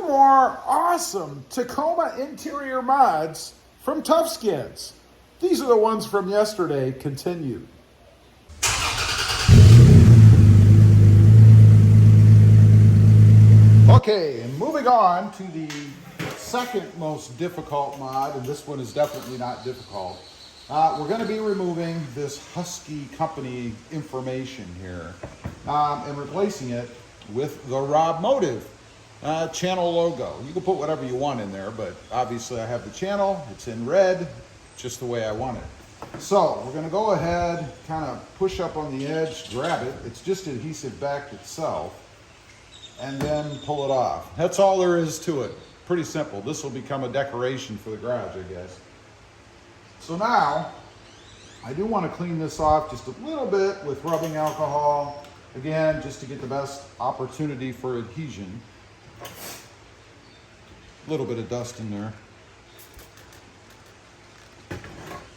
more awesome Tacoma interior mods from Tufskinz. These are the ones from yesterday continued. Okay, and moving on to the second most difficult mod, and this one is definitely not difficult. We're going to be removing this Husky company information here and replacing it with the RobMotive channel logo. You can put whatever you want in there, but obviously I have the channel. It's in red, just the way I want it. So we're going to go ahead, kind of push up on the edge, grab it. It's just adhesive back itself, and then pull it off. That's all there is to it. Pretty simple. This will become a decoration for the garage, I guess. So now, I do want to clean this off just a little bit with rubbing alcohol. Again, just to get the best opportunity for adhesion. A little bit of dust in there.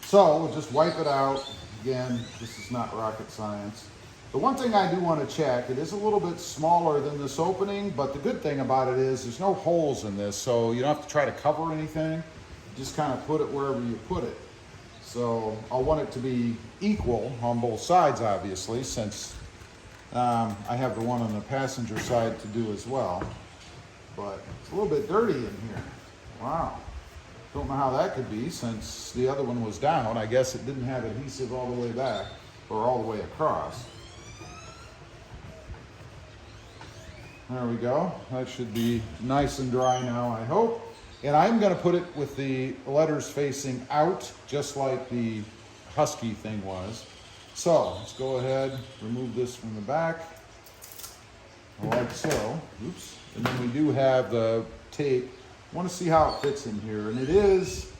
So we'll just wipe it out. Again, this is not rocket science. The one thing I do want to check, it is a little bit smaller than this opening, but the good thing about it is there's no holes in this, so you don't have to try to cover anything. You just kind of put it wherever you put it. So I'll want it to be equal on both sides, obviously, since I have the one on the passenger side to do as well. But it's a little bit dirty in here. Wow. Don't know how that could be since the other one was down. I guess it didn't have adhesive all the way back or all the way across. There we go. That should be nice and dry now, I hope. And I'm going to put it with the letters facing out, just like the Husky thing was. So let's go ahead, remove this from the back, like so. Oops. And then we do have the tape. I want to see how it fits in here. And it is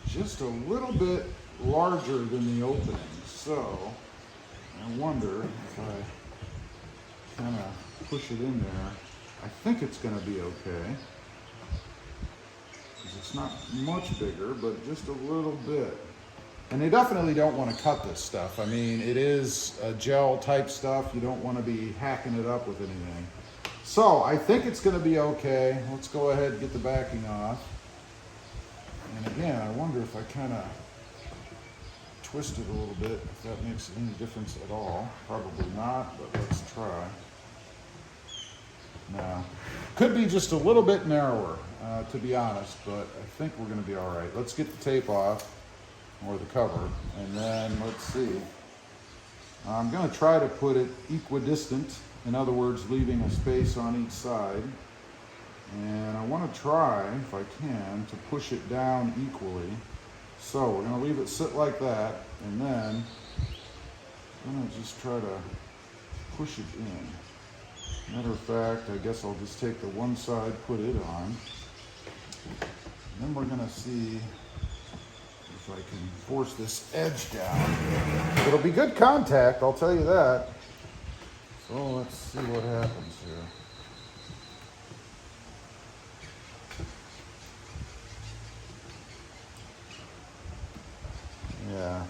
just a little bit larger than the opening. So I wonder if I kind of push it in there. I think it's going to be okay. It's not much bigger, but just a little bit. And they definitely don't want to cut this stuff. I mean, it is a gel type stuff. You don't want to be hacking it up with anything. So I think it's going to be okay. Let's go ahead and get the backing off. And again, I wonder if I kind of twist it a little bit, if that makes any difference at all. Probably not, but let's try. No. Could be just a little bit narrower, to be honest, but I think we're going to be all right. Let's get the tape off, or the cover, and then let's see. I'm going to try to put it equidistant, in other words, leaving a space on each side. And I want to try, if I can, to push it down equally. So we're going to leave it sit like that, and then I'm going to just try to push it in. Matter of fact, I guess I'll just take the one side, put it on. And then we're going to see if I can force this edge down. It'll be good contact, I'll tell you that. So let's see what happens here. Yeah.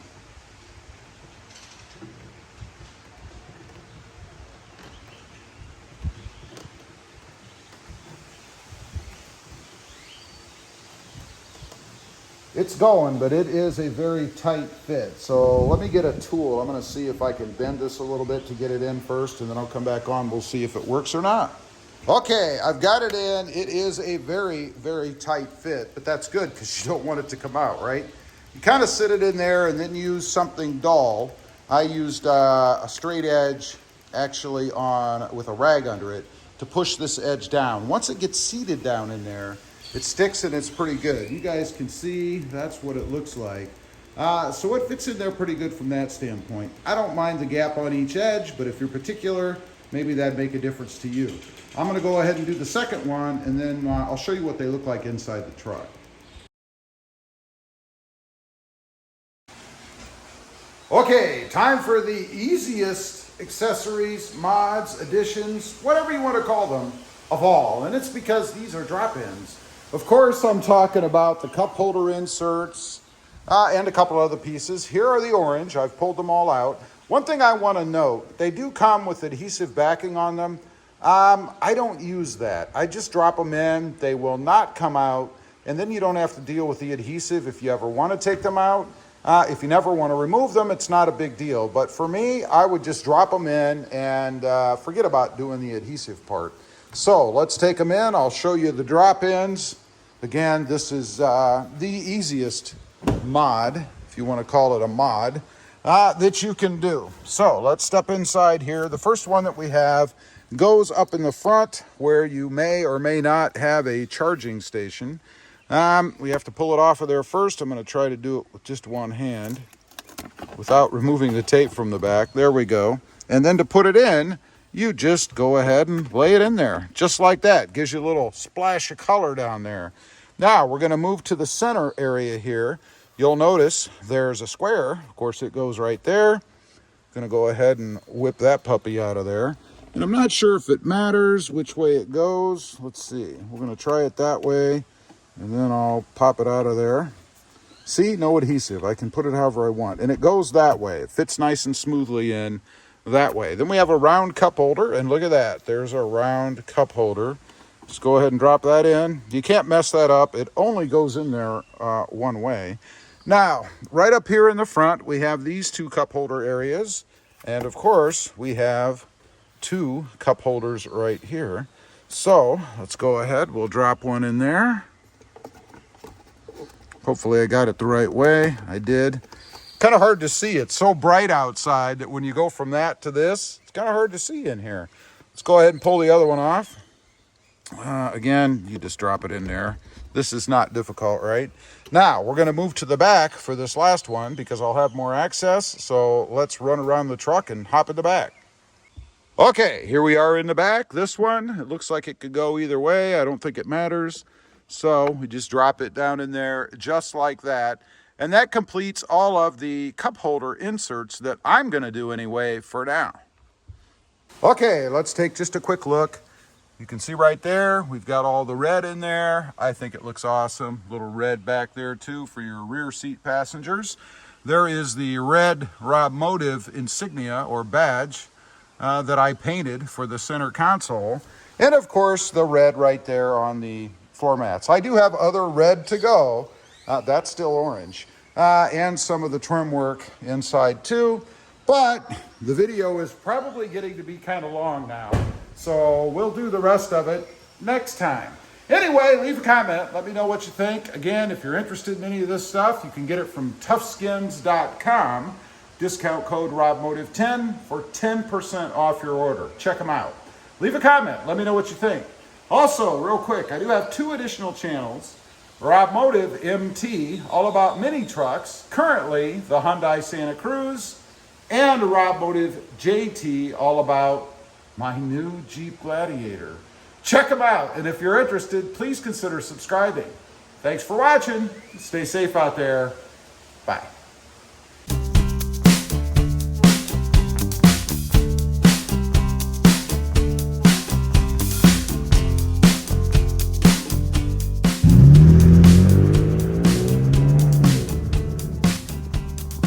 It's going, but it is a very tight fit. So let me get a tool. I'm going to see if I can bend this a little bit to get it in first, and then I'll come back on. We'll see if it works or not. Okay, I've got it in. It is a very, very tight fit, but that's good because you don't want it to come out, right? You kind of sit it in there and then use something dull. I used a straight edge, actually, with a rag under it to push this edge down. Once it gets seated down in there, it sticks and it's pretty good. You guys can see that's what it looks like. So it fits in there pretty good from that standpoint. I don't mind the gap on each edge, but if you're particular, maybe that'd make a difference to you. I'm gonna go ahead and do the second one, and then I'll show you what they look like inside the truck. Okay, time for the easiest accessories, mods, additions, whatever you want to call them, of all. And it's because these are drop-ins. Of course, I'm talking about the cup holder inserts and a couple other pieces. Here are the orange. I've pulled them all out. One thing I want to note, they do come with adhesive backing on them, I don't use that. I just drop them in. They will not come out. And then you don't have to deal with the adhesive if you ever want to take them out. If you never want to remove them, it's not a big deal. But for me, I would just drop them in and forget about doing the adhesive part. So let's take them in. I'll show you the drop-ins. Again, this is the easiest mod, if you want to call it a mod, that you can do. So let's step inside here. The first one that we have goes up in the front where you may or may not have a charging station. We have to pull it off of there first. I'm going to try to do it with just one hand without removing the tape from the back. There we go. And then to put it in, you just go ahead and lay it in there just like that. Gives you a little splash of color down there. Now we're going to move to the center area here. You'll notice there's a square. Of course, it goes right there. Going to go ahead and whip that puppy out of there. And I'm not sure if it matters which way it goes. Let's see. We're going to try it that way, and then I'll pop it out of there. See, no adhesive. I can put it however I want. And it goes that way. It fits nice and smoothly in that way. Then we have a round cup holder, and look at that. There's a round cup holder. Just go ahead and drop that in. You can't mess that up. It only goes in there one way. Now, right up here in the front, we have these two cup holder areas. And of course, we have two cup holders right here. So let's go ahead. We'll drop one in there. Hopefully I got it the right way. I did. Kind of hard to see. It's so bright outside that when you go from that to this, it's kind of hard to see in here. Let's go ahead and pull the other one off. Again, you just drop it in there. This is not difficult, right? Now, we're going to move to the back for this last one because I'll have more access. So let's run around the truck and hop in the back. Okay, here we are in the back. This one, it looks like it could go either way. I don't think it matters. So we just drop it down in there just like that. And that completes all of the cup holder inserts that I'm going to do anyway for now. Okay, let's take just a quick look. You can see right there, we've got all the red in there. I think it looks awesome. Little red back there too for your rear seat passengers. There is the red RobMotive insignia or badge that I painted for the center console. And of course, the red right there on the floor mats. I do have other red to go. That's still orange. And some of the trim work inside too. But the video is probably getting to be kind of long now. So we'll do the rest of it next time. Anyway, leave a comment. Let me know what you think. Again, if you're interested in any of this stuff, you can get it from Tufskinz.com. Discount code RobMotive10 for 10% off your order. Check them out. Leave a comment. Let me know what you think. Also, real quick, I do have two additional channels. RobMotive MT, all about mini trucks. Currently, the Hyundai Santa Cruz. And RobMotive JT, all about my new Jeep Gladiator. Check them out. And if you're interested, please consider subscribing. Thanks for watching. Stay safe out there. Bye.